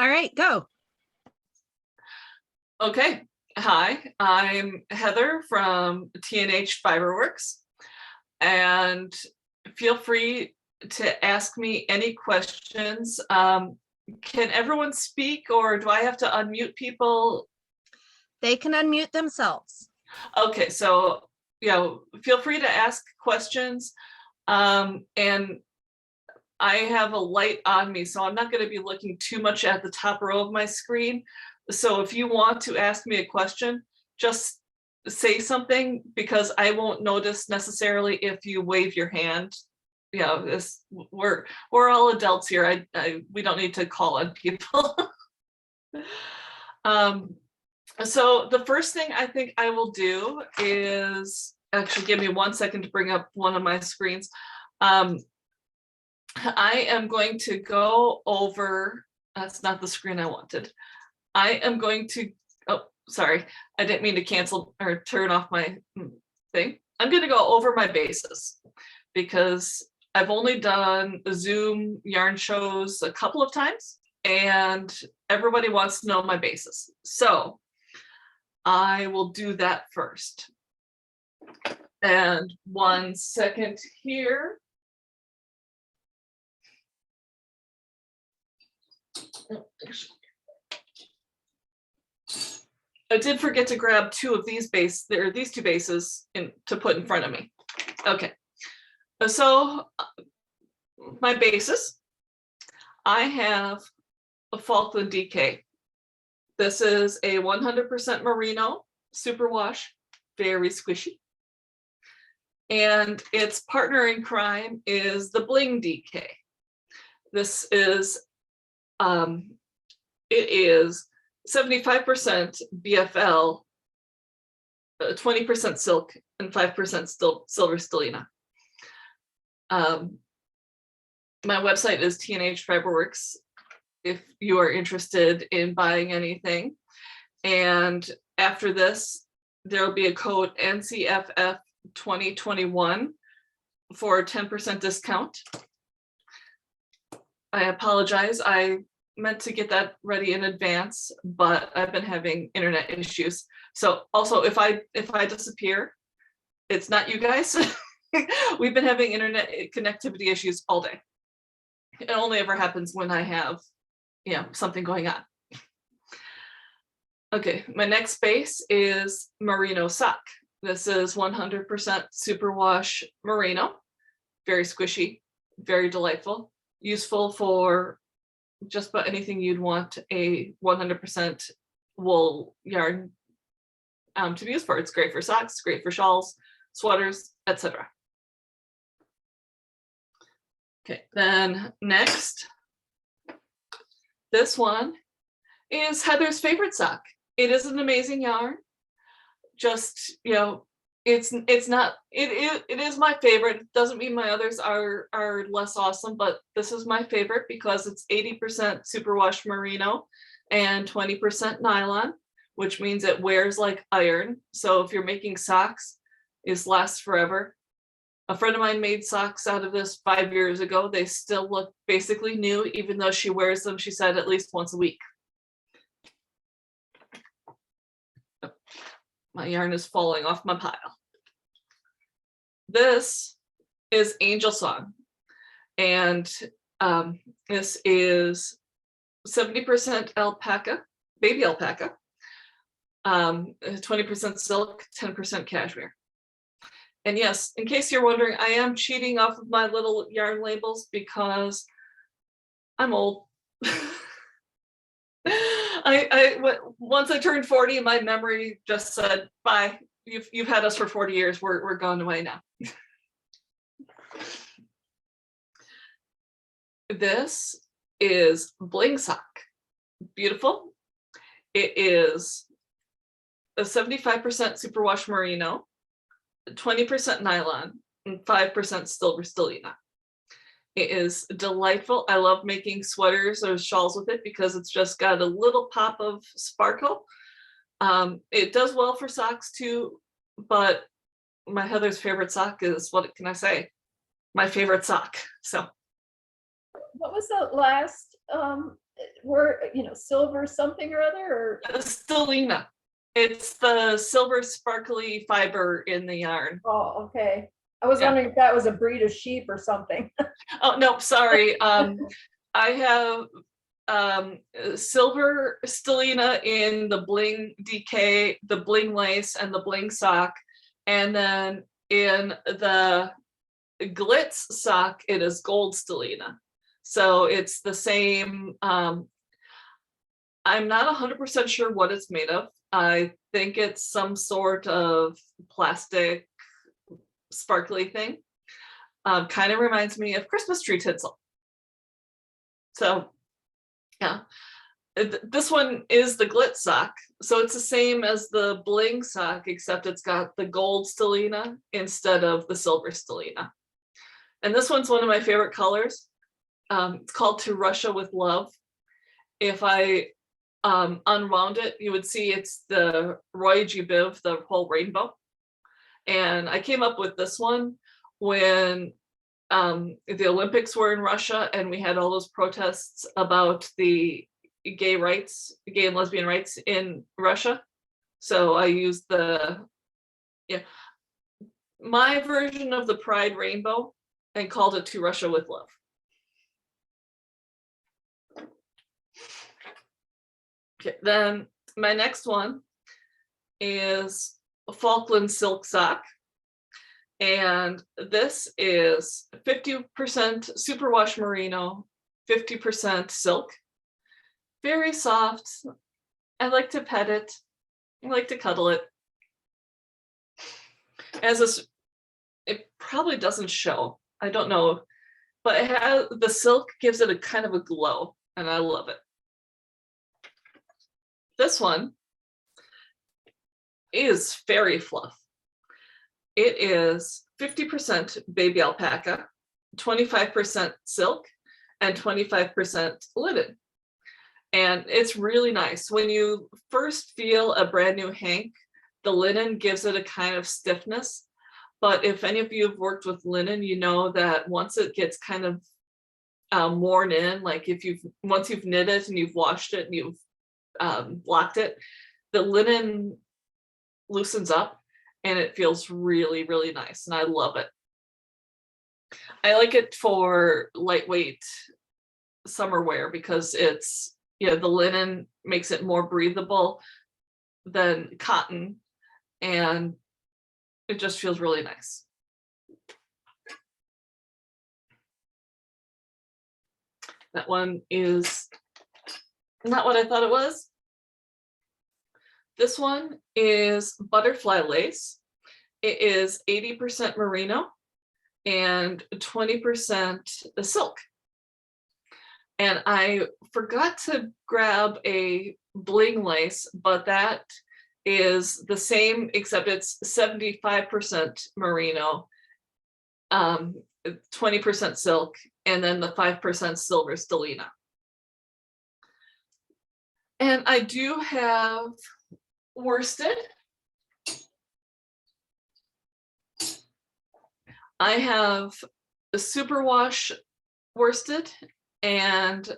All right, go. Okay. Hi, I'm Heather from T&H FIberworks, and feel free to ask me any questions. Can everyone speak, or do I have to unmute people? They can unmute themselves. Okay, so feel free to ask questions. And I have a light on me, so I'm not going to be looking too much at the top row of my screen. So if you want to ask me a question, just say something, because I won't notice necessarily if you wave your hand. We're all adults here. We don't need to call on people. So the first thing I think I will do is, actually give me 1 second to bring up one of my screens. I am going to go over, that's not the screen I wanted. I am going to, oh, sorry, I didn't mean to cancel or turn off my thing. I'm going to go over my bases, because I've only done Zoom yarn shows a couple of times, and everybody wants to know my bases. So I will do that first. And 1 second here. I did forget to grab two of these these two bases to put in front of me. Okay, so my bases, I have a Falkland DK. This is a 100% merino superwash, very squishy. And its partner in crime is the Bling DK. This is, it is 75% BFL, 20% silk, and 5% silver stellina. My website is T&H FIberworks if you are interested in buying anything. And after this, there will be a code NCFF 2021 for a 10% discount. I apologize. I meant to get that ready in advance, but I've been having internet issues. So also, if I disappear, it's not you guys. We've been having internet connectivity issues all day. It only ever happens when I have, something going on. Okay, my next base is merino sock. This is 100% superwash merino, very squishy, very delightful, useful for just about anything you'd want a 100% wool yarn to be used for. It's great for socks, great for shawls, sweaters, etc. Okay, then next, this one is Heather's favorite sock. It is an amazing yarn. Just, it's not, it is my favorite. It doesn't mean my others are less awesome, but this is my favorite because it's 80% superwash merino and 20% nylon, which means it wears like iron. So if you're making socks, it lasts forever. A friend of mine made socks out of this 5 years ago. They still look basically new, even though she wears them, she said, at least once a week. My yarn is falling off my pile. This is Angel Song, and this is 70% alpaca, baby alpaca, 20% silk, 10% cashmere. And yes, in case you're wondering, I am cheating off of my little yarn labels because I'm old. Once I turned 40, my memory just said, bye, you've had us for 40 years, we're gone away now. This is Bling Sock. Beautiful. It is a 75% superwash merino, 20% nylon, and 5% silver stellina. It is delightful. I love making sweaters or shawls with it because it's just got a little pop of sparkle. It does well for socks too, but my Heather's favorite sock is, what can I say? My favorite sock. So What was the last were, silver something or other, or? Stellina. It's the silver sparkly fiber in the yarn. Oh, okay. I was Yeah. wondering if that was a breed of sheep or something. Oh, no, sorry. I have silver stellina in the bling DK, the bling lace, and the bling sock. And then in the glitz sock, it is gold stellina. So it's the same. I'm not 100% sure what it's made of. I think it's some sort of plastic sparkly thing. Kind of reminds me of Christmas tree tinsel. So yeah, this one is the glitz sock. So it's the same as the bling sock, except it's got the gold stellina instead of the silver stellina. And this one's one of my favorite colors. It's called To Russia with Love. If I unwound it, you would see it's the Roy G. Biv, the whole rainbow. And I came up with this one when the Olympics were in Russia and we had all those protests about the gay and lesbian rights in Russia. So I used my version of the Pride rainbow and called it To Russia with Love. Okay, then my next one is a Falkland silk sock. And this is 50% superwash merino, 50% silk. Very soft. I like to pet it. I like to cuddle it. It probably doesn't show. I don't know, but it has the silk gives it a kind of a glow, and I love it. This one is fairy fluff. It is 50% baby alpaca, 25% silk, and 25% linen. And it's really nice. When you first feel a brand new hank, the linen gives it a kind of stiffness. But if any of you have worked with linen, you know that once it gets kind of worn in, like once you've knit it and you've washed it and you've blocked it, the linen loosens up and it feels really, really nice. And I love it. I like it for lightweight summer wear because it's, the linen makes it more breathable than cotton, and it just feels really nice. That one is not what I thought it was. This one is butterfly lace. It is 80% merino and 20% silk. And I forgot to grab a bling lace, but that is the same, except it's 75% merino, 20% silk, and then the 5% silver stellina. And I do have worsted. I have a superwash worsted and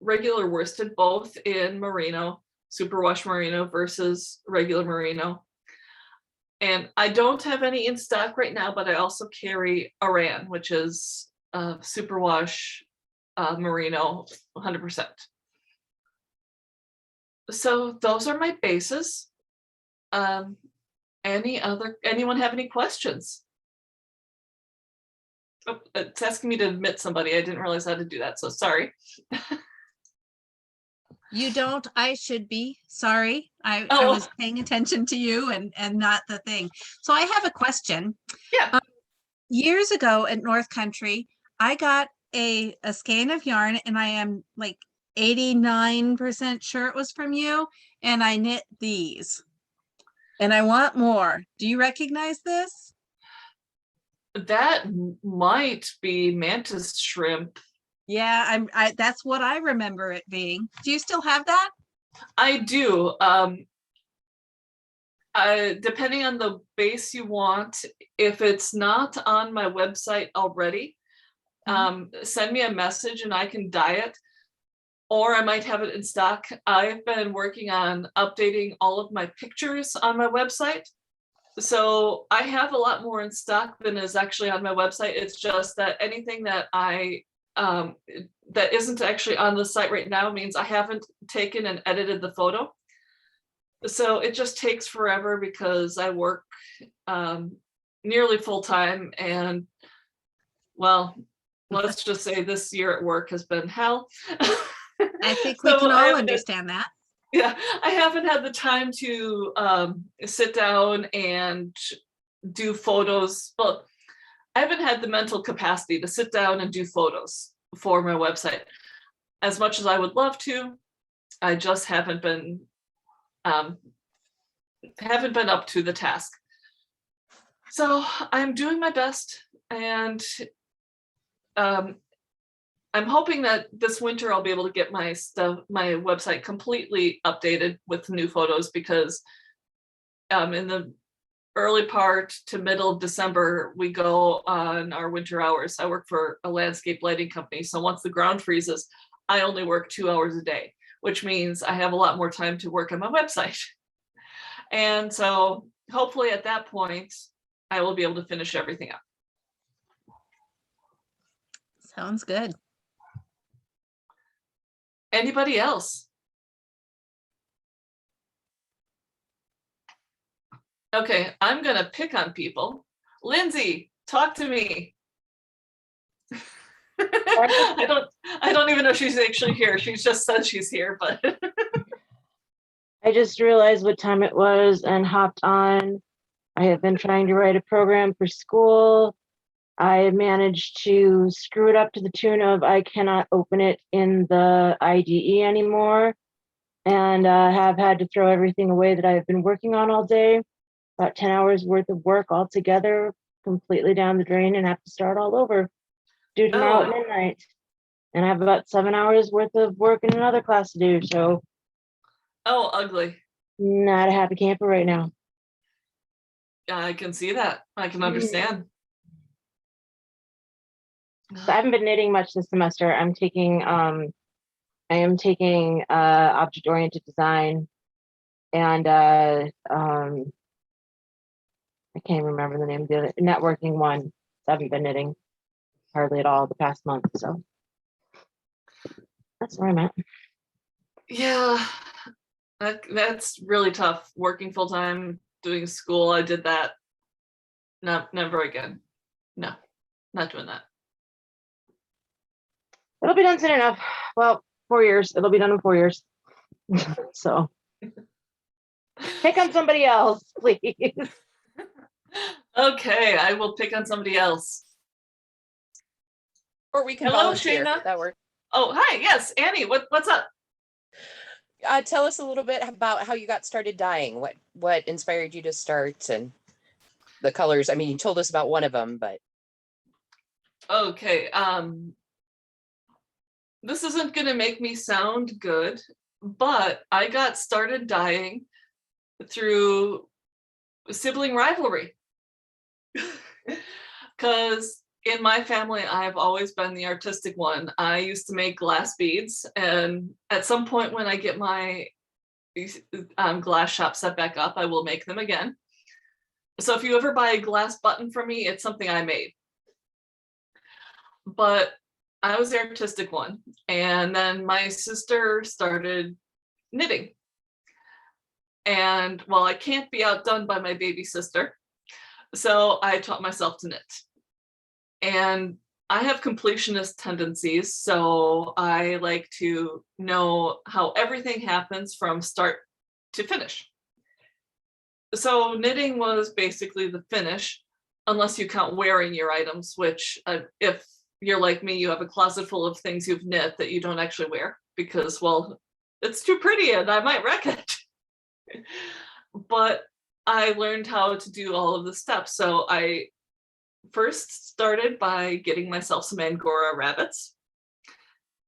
regular worsted, both in merino, superwash merino versus regular merino. And I don't have any in stock right now, but I also carry Aran, which is superwash merino 100%. So those are my bases. Anyone have any questions? Oh, it's asking me to admit somebody. I didn't realize how to do that, so sorry. You don't, I should be, sorry. I Oh. was paying attention to you and not the thing. So I have a question. Yeah. Years ago at North Country, I got a skein of yarn, and I am like 89% sure it was from you, and I knit these. And I want more. Do you recognize this? That might be mantis shrimp. Yeah, that's what I remember it being. Do you still have that? I do. Depending on the base you want, if it's not on my website already, send me a message and I can dye it. or I might have it in stock. I've been working on updating all of my pictures on my website. So I have a lot more in stock than is actually on my website. It's just that anything that that isn't actually on the site right now means I haven't taken and edited the photo. So it just takes forever because I work nearly full time, and well, let's just say this year at work has been hell. I think we So can I all haven't- understand that. Yeah, I haven't had the time to sit down and do photos. Well, I haven't had the mental capacity to sit down and do photos for my website. As much as I would love to, I just haven't been up to the task. So I'm doing my best, and I'm hoping that this winter I'll be able to get my website completely updated with new photos, because in the early part to middle of December, we go on our winter hours. I work for a landscape lighting company. So once the ground freezes, I only work 2 hours a day, which means I have a lot more time to work on my website. And so hopefully at that point, I will be able to finish everything up. Sounds good. Anybody else? Okay, I'm gonna pick on people. Lindsay, talk to me. I don't even know if she's actually here. She's just said she's here, but I just realized what time it was and hopped on. I have been trying to write a program for school. I managed to screw it up to the tune of I cannot open it in the IDE anymore, and have had to throw everything away that I've been working on all day. About 10 hours worth of work altogether, completely down the drain, and have to start all over. Due tomorrow at midnight. And I have about 7 hours worth of work in another class to do, so oh, ugly. not a happy camper right now. Yeah, I can see that. I can understand. So I haven't been knitting much this semester. I am taking object-oriented design, and I can't remember the name of the other networking one. So I haven't been knitting hardly at all the past month, so that's where I'm at. Yeah, that's really tough. Working full time, doing school. I did that. No, never again. No, not doing that. It'll be done soon enough. Well, 4 years. It'll be done in 4 years. So pick on somebody else, please. Okay, I will pick on somebody else. Or we can Hello, volunteer. Shayna. That works. Oh, hi. Yes, Annie. What's up? Tell us a little bit about how you got started dyeing. What inspired you to start, and the colors. I mean, you told us about one of them, but Okay. This isn't gonna make me sound good, but I got started dyeing through sibling rivalry. Because in my family, I've always been the artistic one. I used to make glass beads, and at some point when I get my glass shop set back up, I will make them again. So if you ever buy a glass button from me, it's something I made. But I was the artistic one, and then my sister started knitting. And well, I can't be outdone by my baby sister, so I taught myself to knit. And I have completionist tendencies, so I like to know how everything happens from start to finish. So knitting was basically the finish, unless you count wearing your items, which if you're like me, you have a closet full of things you've knit that you don't actually wear because, well, it's too pretty and I might wreck it. But I learned how to do all of the steps. So I first started by getting myself some Angora rabbits,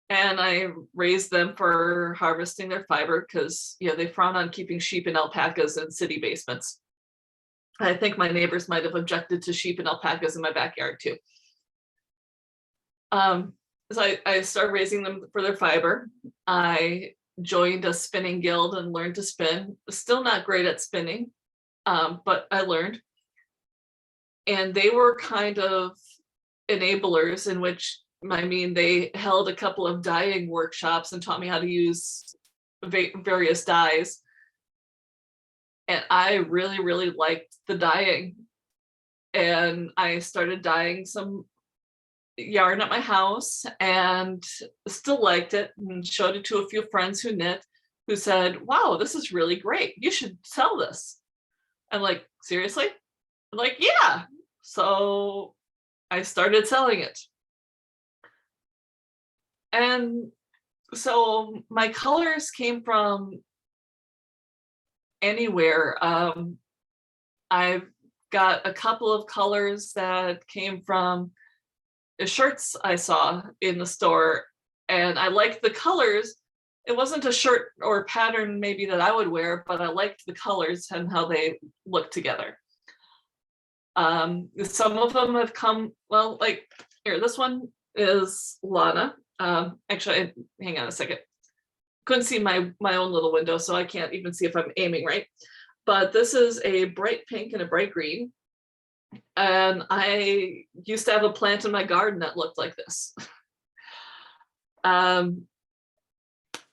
and I raised them for harvesting their fiber because, you know, they frown on keeping sheep and alpacas in city basements. I think my neighbors might have objected to sheep and alpacas in my backyard too. I started raising them for their fiber. I joined a spinning guild and learned to spin. Still not great at spinning, but I learned. And they were kind of enablers in which, I mean, they held a couple of dyeing workshops and taught me how to use various dyes. And I really, really liked the dyeing. And I started dyeing some yarn at my house and still liked it, and showed it to a few friends who knit, who said, wow, this is really great. You should sell this. I'm like, seriously? I'm like, yeah. So I started selling it. And so my colors came from anywhere. I've got a couple of colors that came from the shirts I saw in the store, and I liked the colors. It wasn't a shirt or pattern maybe that I would wear, but I liked the colors and how they looked together. Some of them have come, well, like here, this one is Lana. Actually, hang on a second. Couldn't see my own little window, so I can't even see if I'm aiming right. But this is a bright pink and a bright green. And I used to have a plant in my garden that looked like this.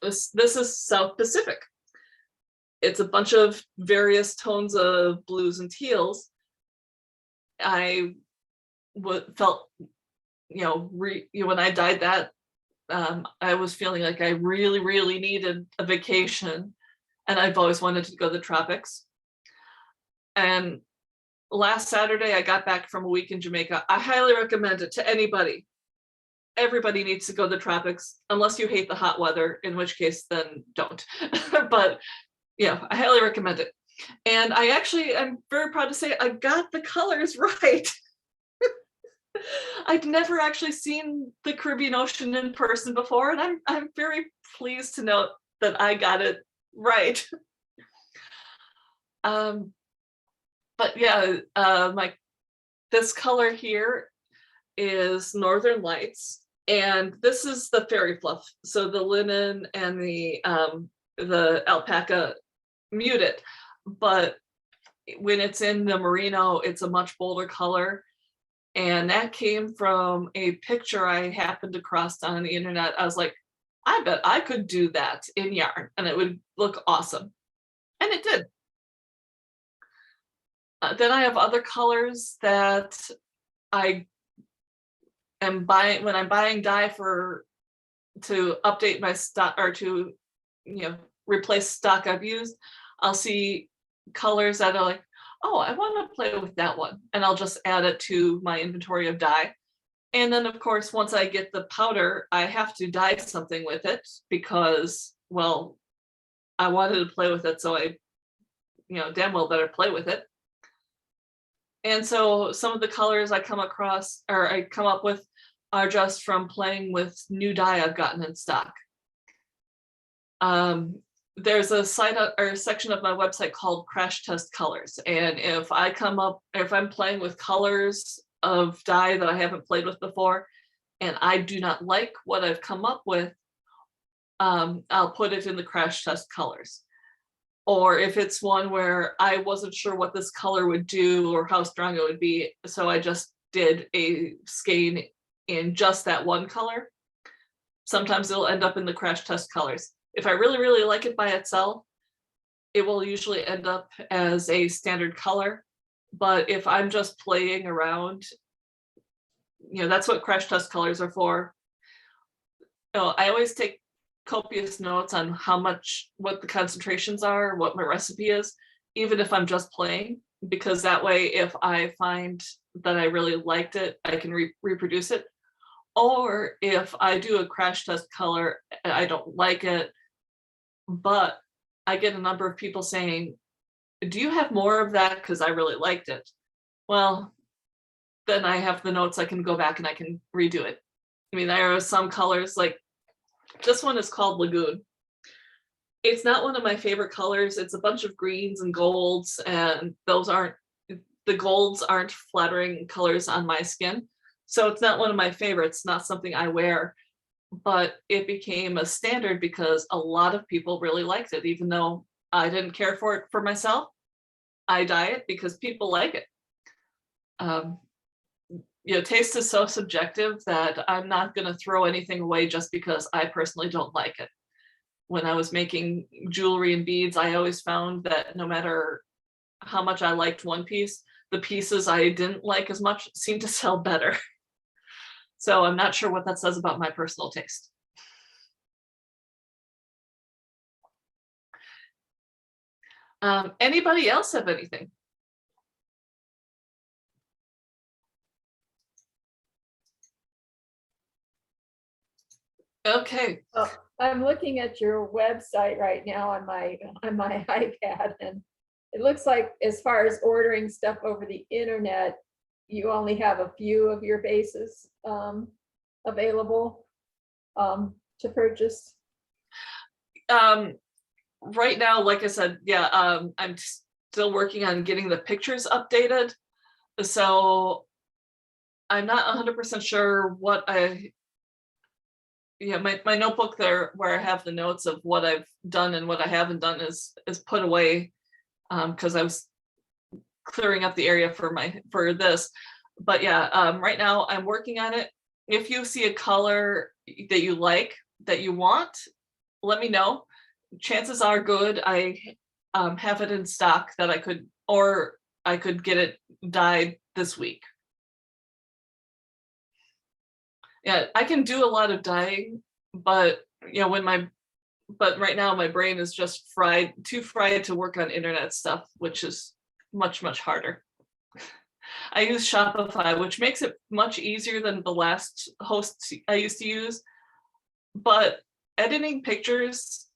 This is South Pacific. It's a bunch of various tones of blues and teals. I felt, when I dyed that, I was feeling like I really, really needed a vacation, and I've always wanted to go to the tropics. And last Saturday, I got back from a week in Jamaica. I highly recommend it to anybody. Everybody needs to go to the tropics, unless you hate the hot weather, in which case then don't. But yeah, I highly recommend it. And I'm very proud to say I got the colors right. I'd never actually seen the Caribbean Ocean in person before, and I'm very pleased to note that I got it right. But yeah, this color here is Northern Lights, and this is the fairy fluff. So the linen and the alpaca mute it, but when it's in the merino, it's a much bolder color. And that came from a picture I happened across on the internet. I was like, I bet I could do that in yarn and it would look awesome. And it did. Then I have other colors that I am buying when I'm buying dye to update my stock, or to replace stock I've used. I'll see colors that are like, oh, I want to play with that one, and I'll just add it to my inventory of dye. And then of course, once I get the powder, I have to dye something with it because, well, I wanted to play with it, so I damn well better play with it. And so some of the colors I come up with are just from playing with new dye I've gotten in stock. There's a section of my website called Crash Test Colors. And if I'm playing with colors of dye that I haven't played with before, and I do not like what I've come up with, I'll put it in the Crash Test Colors. Or if it's one where I wasn't sure what this color would do or how strong it would be, so I just did a skein in just that one color, sometimes it'll end up in the Crash Test Colors. If I really, really like it by itself, it will usually end up as a standard color. But if I'm just playing around, that's what Crash Test Colors are for. I always take copious notes on what the concentrations are, what my recipe is, even if I'm just playing, because that way, if I find that I really liked it, I can reproduce it. Or if I do a crash test color, I don't like it, but I get a number of people saying, do you have more of that? Because I really liked it. Well, then I have the notes, I can go back and I can redo it. I mean, there are some colors, like this one is called Lagoon. It's not one of my favorite colors. It's a bunch of greens and golds, and the golds aren't flattering colors on my skin. So it's not one of my favorites, not something I wear, but it became a standard because a lot of people really liked it, even though I didn't care for it for myself. I dye it because people like it. Taste is so subjective that I'm not going to throw anything away just because I personally don't like it. When I was making jewelry and beads, I always found that no matter how much I liked one piece, the pieces I didn't like as much seemed to sell better. So I'm not sure what that says about my personal taste. Anybody else have anything? Okay. I'm looking at your website right now on my iPad, and it looks like as far as ordering stuff over the internet, you only have a few of your bases available to purchase. Right now, like I said, yeah, I'm still working on getting the pictures updated. So I'm not 100% sure what my notebook there where I have the notes of what I've done and what I haven't done is put away because I was clearing up the area for this. But yeah, right now I'm working on it. If you see a color that you like, that you want, let me know. Chances are good I have it in stock that I could get it dyed this week. Yeah, I can do a lot of dyeing, but but right now my brain is just too fried to work on internet stuff, which is much, much harder. I use Shopify, which makes it much easier than the last host I used to use, but editing pictures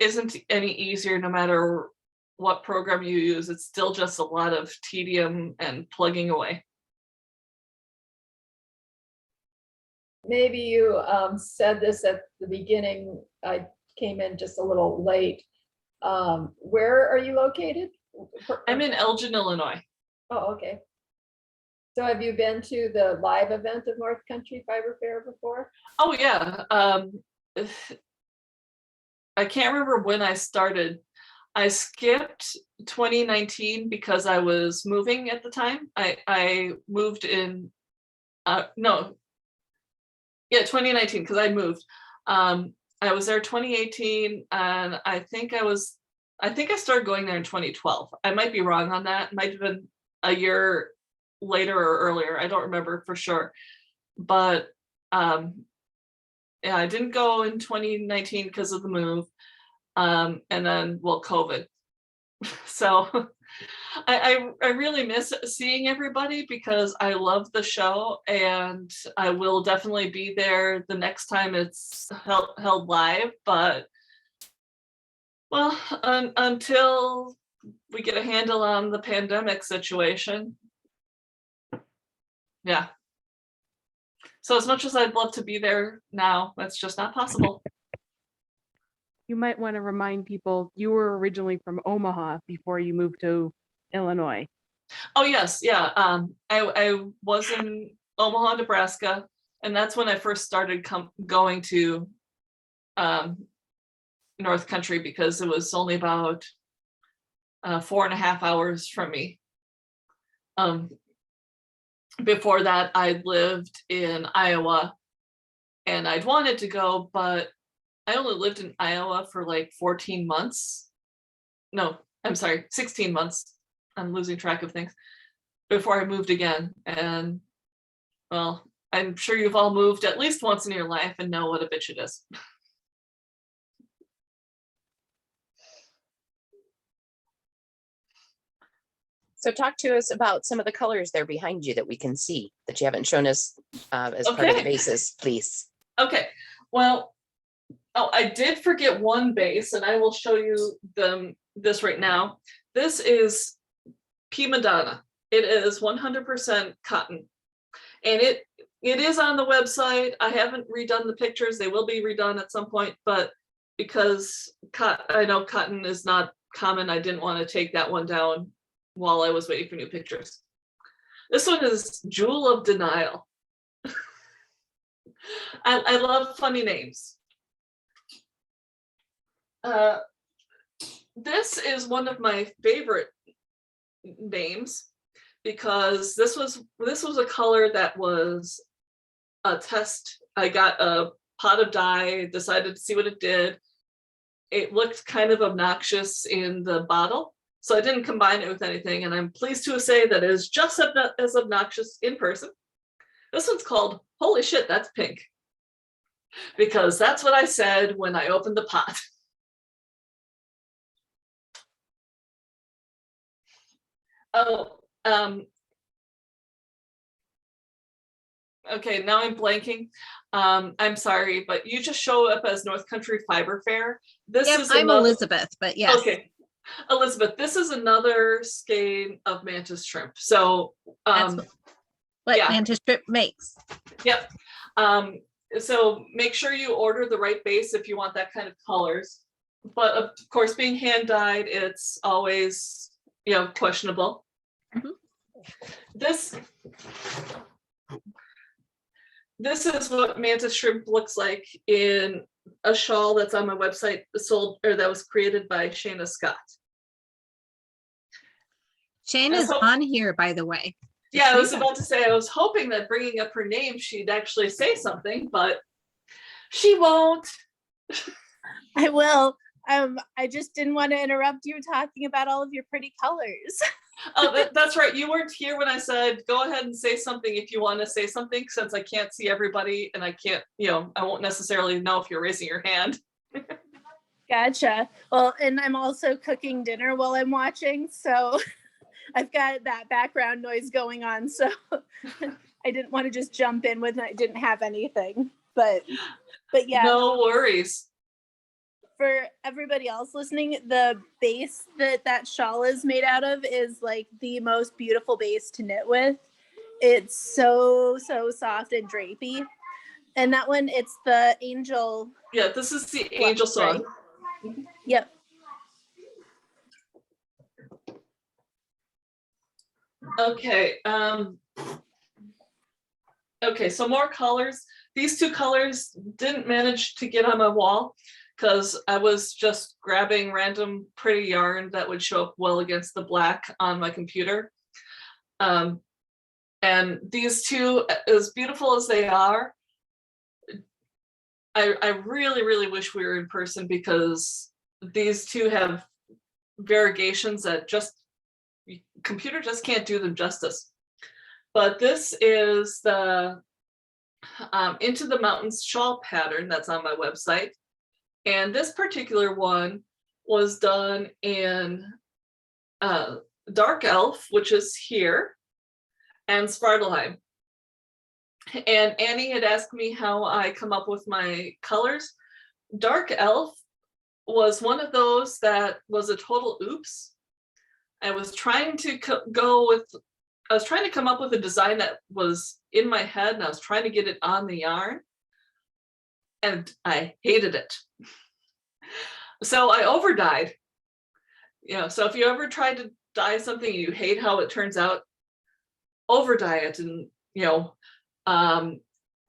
isn't any easier no matter what program you use. It's still just a lot of tedium and plugging away. Maybe you said this at the beginning. I came in just a little late. Where are you located? I'm in Elgin, Illinois. Oh, okay. So have you been to the live event of North Country Fiber Fair before? Oh yeah. I can't remember when I started. I skipped 2019 because I was moving at the time. I moved in, 2019 because I moved. I was there 2018, and I think I started going there in 2012. I might be wrong on that. It might have been a year later or earlier. I don't remember for sure. But yeah, I didn't go in 2019 because of the move. And then, well, COVID. So I really miss seeing everybody because I love the show, and I will definitely be there the next time it's held live. But well, until we get a handle on the pandemic situation, yeah. So as much as I'd love to be there now, that's just not possible. You might want to remind people you were originally from Omaha before you moved to Illinois. Oh yes, yeah. I was in Omaha, Nebraska, and that's when I first started going to North Country because it was only about 4.5 hours from me. Before that, I lived in Iowa, and I'd wanted to go, but I only lived in Iowa for like 14 months. No, I'm sorry, 16 months. I'm losing track of things before I moved again. And well, I'm sure you've all moved at least once in your life and know what a bitch it is. So talk to us about some of the colors there behind you that we can see that you haven't shown us as part of the Okay. bases, please. Okay, well, I did forget one base, and I will show you this right now. This is P. Madonna. It is 100% cotton, and it is on the website. I haven't redone the pictures. They will be redone at some point, but because I know cotton is not common, I didn't want to take that one down while I was waiting for new pictures. This one is Jewel of Denial. I love funny names. This is one of my favorite names because this was a color that was a test. I got a pot of dye, decided to see what it did. It looked kind of obnoxious in the bottle, so I didn't combine it with anything, and I'm pleased to say that it is just as obnoxious in person. This one's called Holy Shit, That's Pink, because that's what I said when I opened the pot. Oh, okay, now I'm blanking. I'm sorry, but you just show up as North Country Fiber Fair. This Yep, is I'm another, Elizabeth, but yes. okay. Elizabeth, this is another skein of mantis shrimp. So That's what yeah. mantis strip makes. Yep. So make sure you order the right base if you want that kind of colors. But of course, being hand dyed, it's always, you know, questionable. Mhm. This is what mantis shrimp looks like in a shawl that's on my website, sold or that was created by Shayna Scott. Shane is on here, by the way. Yeah, I so was you know. about to say, I was hoping that bringing up her name, she'd actually say something, but she won't. I will. I just didn't want to interrupt you talking about all of your pretty colors. Oh, that's right. You weren't here when I said, go ahead and say something if you want to say something, since I can't see everybody and I can't, you know, I won't necessarily know if you're raising your hand. Gotcha. Well, and I'm also cooking dinner while I'm watching, so I've got that background noise going on. So I didn't want to just jump in when I didn't have anything. But yeah. No worries. For everybody else listening, the base that shawl is made out of is like the most beautiful base to knit with. It's so soft and drapey. And that one, it's the angel. Yeah, this is the angel song. Right? Yep. Okay. Okay, so more colors. These two colors didn't manage to get on my wall because I was just grabbing random pretty yarn that would show up well against the black on my computer. And these two, as beautiful as they are, I really wish we were in person because these two have variegations that computer just can't do them justice. But this is the Into the Mountains shawl pattern that's on my website. And this particular one was done in Dark Elf, which is here, and Svartalheim. And Annie had asked me how I come up with my colors. Dark Elf was one of those that was a total oops. I was trying to I was trying to come up with a design that was in my head, and I was trying to get it on the yarn, and I hated it. So I over dyed. You know, so if you ever tried to dye something and you hate how it turns out, over dye it. And you know,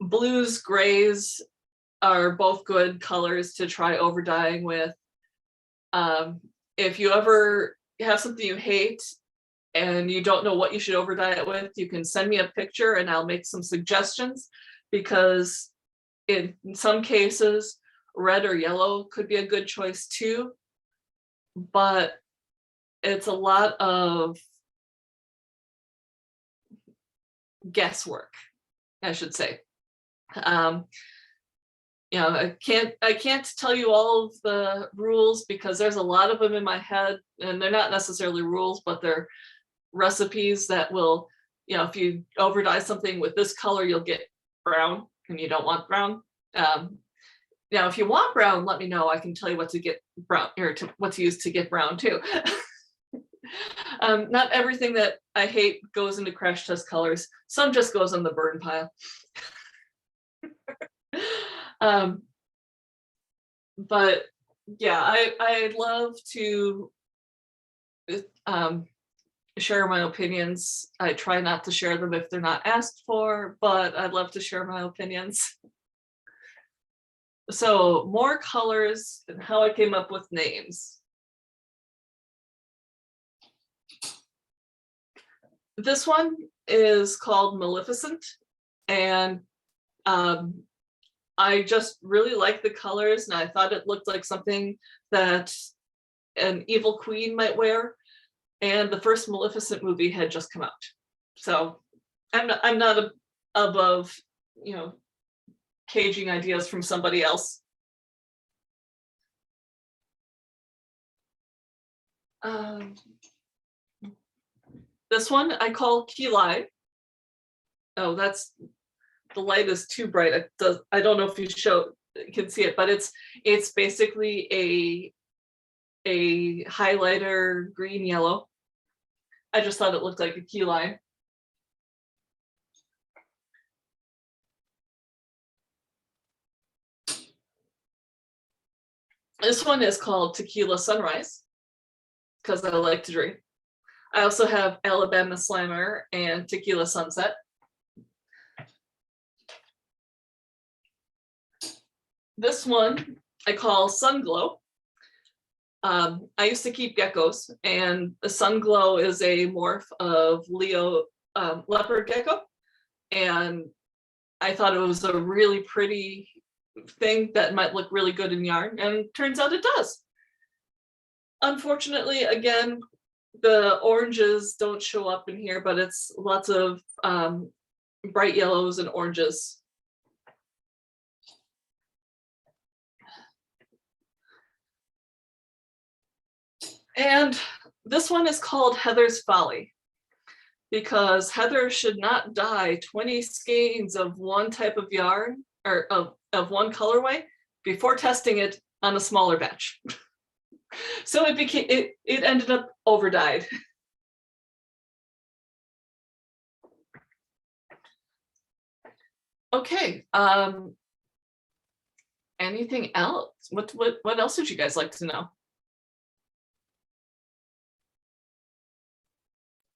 blues, grays are both good colors to try over dyeing with. If you ever have something you hate and you don't know what you should over dye it with, you can send me a picture and I'll make some suggestions, because in some cases red or yellow could be a good choice too, but it's a lot of guesswork, I should say. You know, I can't tell you all of the rules because there's a lot of them in my head, and they're not necessarily rules, but they're recipes that will, you know, if you over dye something with this color, you'll get brown, and you don't want brown. Now, if you want brown, let me know. I can tell you what to get brown, or what to use to get brown too. Not everything that I hate goes into crash test colors. Some just goes on the burn pile. But yeah, I love to share my opinions. I try not to share them if they're not asked for, but I'd love to share my opinions. So more colors and how I came up with names. This one is called Maleficent, and I just really like the colors, and I thought it looked like something that an evil queen might wear. And the first Maleficent movie had just come out, so I'm not above, you know, caging ideas from somebody else. This one I call Key Light. Oh, that's, the light is too bright. I don't know if you can see it, but it's basically a highlighter green yellow. I just thought it looked like a key lime. This one is called Tequila Sunrise because I like to drink. I also have Alabama Slammer and Tequila Sunset. This one I call Sun Glow. I used to keep geckos, and the Sun Glow is a morph of Leo leopard gecko, and I thought it was a really pretty thing that might look really good in yarn, and turns out it does. Unfortunately, again, the oranges don't show up in here, but it's lots of bright yellows and oranges. And this one is called Heather's Folly, because Heather should not dye 20 skeins of one type of yarn, or of one colorway, before testing it on a smaller batch. So it ended up over dyed. Okay, anything else? What else would you guys like to know?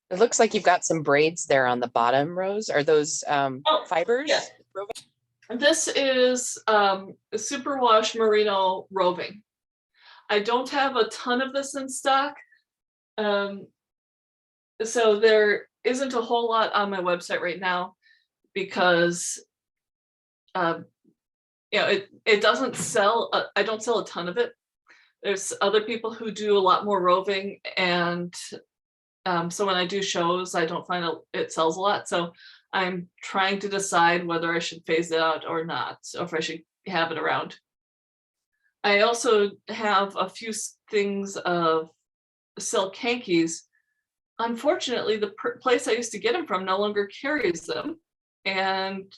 It looks like you've got some braids there on the bottom, Rose. Are those fibers? Yeah. This is superwash merino roving. I don't have a ton of this in stock, so there isn't a whole lot on my website right now because you know, it doesn't sell. I don't sell a ton of it. There's other people who do a lot more roving, and so when I do shows, I don't find it sells a lot. So I'm trying to decide whether I should phase it out or not, or if I should have it around. I also have a few things of silk hankies. Unfortunately, the place I used to get them from no longer carries them, and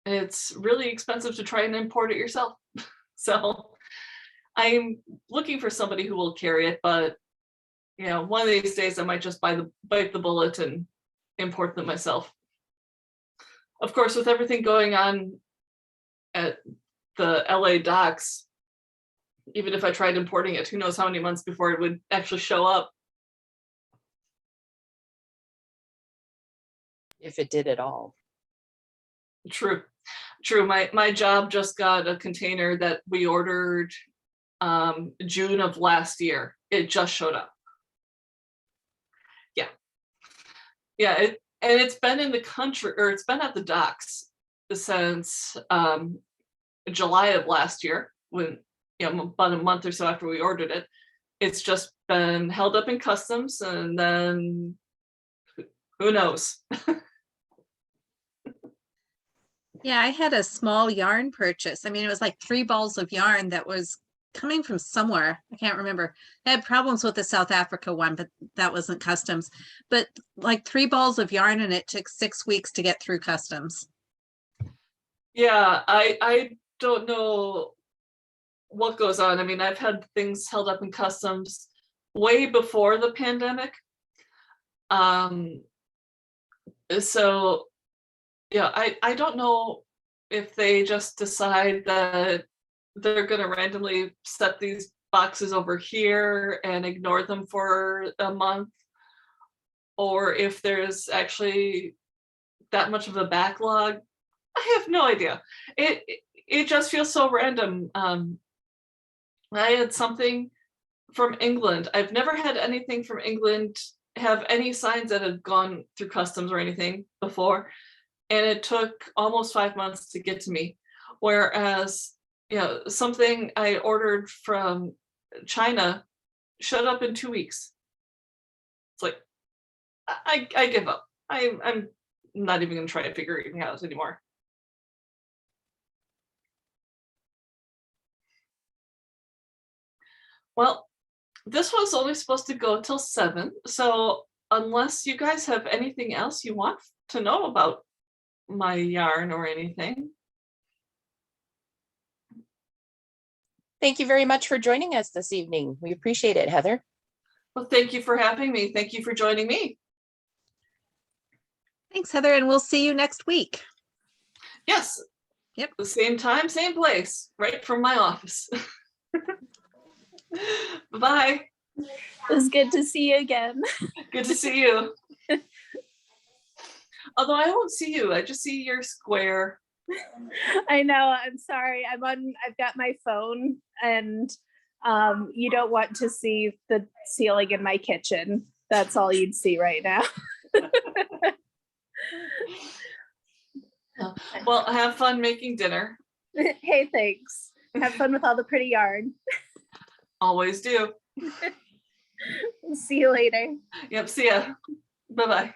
it's really expensive to try and import it yourself. So I'm looking for somebody who will carry it, but you know, one of these days I might just bite the bullet and import them myself. Of course, with everything going on at the LA docks, even if I tried importing it, who knows how many months before it would actually show up. If it did at all. True. My job just got a container that we ordered June of last year. It just showed up. Yeah, it's been in the country, or it's been at the docks since July of last year, when, you know, about a month or so after we ordered it. It's just been held up in customs, and then who knows? Yeah, I had a small yarn purchase. I mean, it was like 3 balls of yarn that was coming from somewhere. I can't remember. I had problems with the South Africa one, but that wasn't customs. But like 3 balls of yarn, and it took 6 weeks to get through customs. Yeah, I don't know what goes on. I mean, I've had things held up in customs way before the pandemic. So yeah, I don't know if they just decide that they're going to randomly set these boxes over here and ignore them for a month, or if there's actually that much of a backlog. I have no idea. It just feels so random. I had something from England. I've never had anything from England have any signs that had gone through customs or anything before, and it took almost 5 months to get to me. Whereas, you know, something I ordered from China showed up in 2 weeks. It's like, I give up. I'm not even gonna try to figure anything out anymore. Well, this was only supposed to go till 7, so unless you guys have anything else you want to know about my yarn or anything. Thank you very much for joining us this evening. We appreciate it, Heather. Well, thank you for having me. Thank you for joining me. Thanks, Heather, and we'll see you next week. Yes. Yep. The same time, same place, right from my office. Bye. It was good to see you again. Good to see you. Although I won't see you, I just see your square. I know, I'm sorry. I've got my phone and you don't want to see the ceiling in my kitchen. That's all you'd see right now. Well, have fun making dinner. Hey, thanks. Have fun with all the pretty yarn. Always do. See you later. Yep, see ya. Bye-bye.